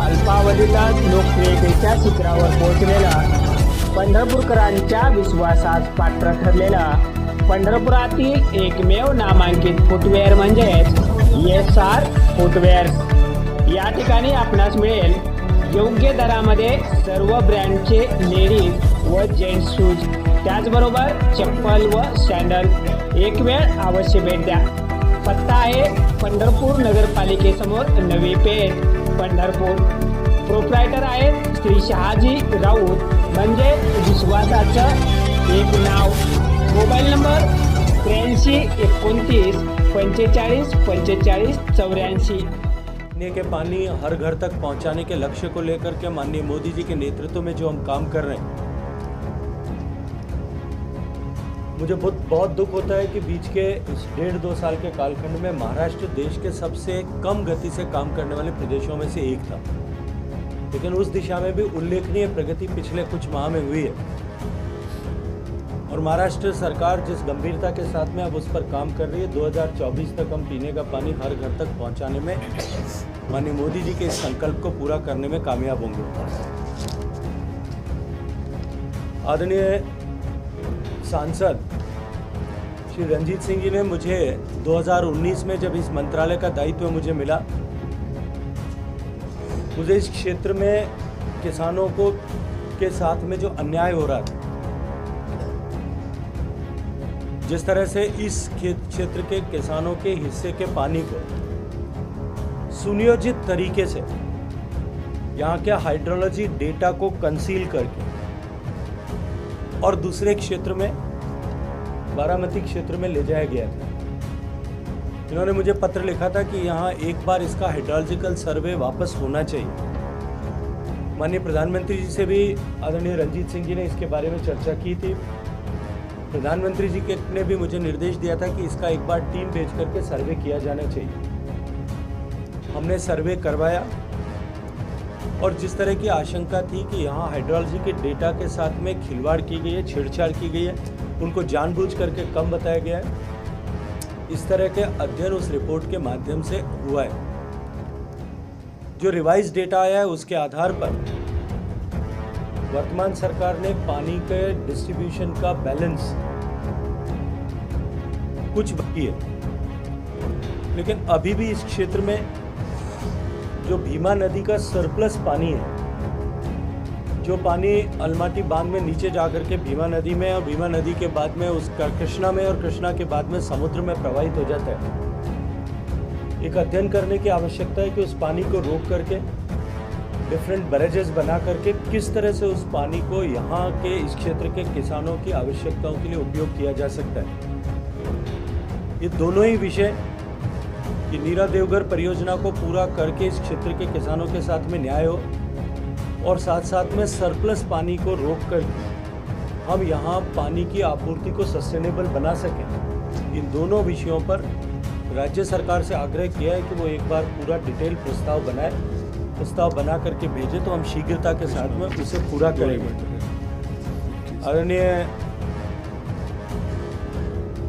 अल्पावधीतच लोकप्रियतेच्या शिखरावर पोहोचलेला पंढरपूरकरांच्या विश्वासास पात्र ठरलेला पंढरपुरातील एकमेव नामांकित फुटवेअर म्हणजेच SR फुटवेअर्स। या ठिकाणी आपणास मिळेल योग्य दरामध्ये सर्व ब्रँडचे लेडीज व जेंट्स शूज, त्याचबरोबर चप्पल व सॅन्डल। एक वेळ अवश्य भेट द्या। पत्ता आहे पंढरपूर नगरपालिकेसमोर नवी पेठ, पंढरपूर। प्रोप्रायटर आहेत श्री शहाजी राऊत, म्हणजे विश्वासाचं एक नाव। Mobile number 83 29 45 45 84। पीने के पानी हर घर तक पहुंचाने के लक्ष्य को लेकर के माननीय मोदी जी के नेतृत्व में जो हम काम कर रहे हैं, मुझे बहुत दुख होता है कि बीच के इस 1.5-2 साल के कालखंड में महाराष्ट्र देश के सबसे कम गति से काम करने वाले प्रदेशों में से एक था, लेकिन उस दिशा में भी उल्लेखनीय प्रगति पिछले कुछ माह में हुई है। और महाराष्ट्र सरकार जिस गंभीरता के साथ में अब उस पर काम कर रही है, 2024 तक हम पीने का पानी हर घर तक पहुंचाने में माननीय मोदी जी के इस संकल्प को पूरा करने में कामयाब होंगे। आदरणीय सांसद श्री रंजीत सिंह जी ने मुझे 2019 में जब इस मंत्रालय का दायित्व मुझे मिला, मुझे इस क्षेत्र में किसानों को के साथ में जो अन्याय हो रहा था, जिस तरह से इस क्षेत्र के किसानों के हिस्से के पानी को सुनियोजित तरीके से यहाँ के हाइड्रोलॉजी डेटा को कंसील करके और दूसरे क्षेत्र में बारामती क्षेत्र में ले जाया गया था। इन्होंने मुझे पत्र लिखा था कि यहाँ एक बार इसका हाइड्रोलॉजिकल सर्वे वापस होना चाहिए। माननीय प्रधानमंत्री जी से भी आदरणीय रंजीत सिंह जी ने इसके बारे में चर्चा की थी। प्रधानमंत्री जी ने भी मुझे निर्देश दिया था कि इसका एक बार टीम भेज करके सर्वे किया जाना चाहिए। हमने सर्वे करवाया और जिस तरह की आशंका थी कि यहाँ हाइड्रोलॉजी के डेटा के साथ में खिलवाड़ की गई है, छेड़छाड़ की गई है, उनको जानबूझ करके कम बताया गया है, इस तरह के अध्ययन उस रिपोर्ट के माध्यम से हुआ है। जो रिवाइज डेटा आया है उसके आधार पर वर्तमान सरकार ने पानी के डिस्ट्रीब्यूशन का बैलेंस कुछ बाकी है, लेकिन अभी भी इस क्षेत्र में जो भीमा नदी का सरप्लस पानी है, जो पानी अलमाटी बांध में नीचे जाकर के भीमा नदी में और भीमा नदी के बाद में उस कृष्णा में और कृष्णा के बाद में समुद्र में प्रवाहित हो जाता है। एक अध्ययन करने की आवश्यकता है कि उस पानी को रोक करके डिफरेंट बैरेजेस बना करके किस तरह से उस पानी को यहाँ के इस क्षेत्र के किसानों की आवश्यकताओं के लिए उपयोग किया जा सकता है। ये दोनों ही विषय कि नीरा देवघर परियोजना को पूरा करके इस क्षेत्र के किसानों के साथ में न्याय हो और साथ साथ में सरप्लस पानी को रोक कर हम यहाँ पानी की आपूर्ति को सस्टेनेबल बना सकें। इन दोनों विषयों पर राज्य सरकार से आग्रह किया है कि वो एक बार पूरा डिटेल प्रस्ताव बना करके भेजे, तो हम शीघ्रता के साथ में उसे पूरा करेंगे। आदरणीय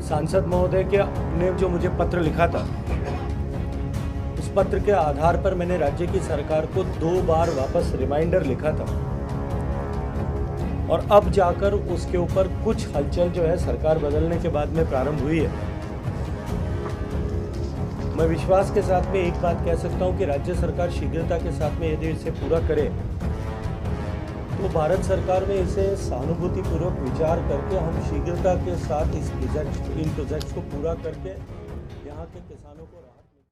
सांसद महोदय के ने जो मुझे पत्र लिखा था, उस पत्र के आधार पर मैंने राज्य की सरकार को 2 बार वापस रिमाइंडर लिखा था और अब जाकर उसके ऊपर कुछ हलचल जो है सरकार बदलने के बाद में प्रारंभ हुई है। मैं विश्वास के साथ में एक बात कह सकता हूं कि राज्य सरकार शीघ्रता के साथ में यदि इसे पूरा करे तो भारत सरकार में इसे सहानुभूतिपूर्वक विचार करके हम शीघ्रता के साथ इन प्रोजेक्ट्स को पूरा करके यहाँ के किसानों को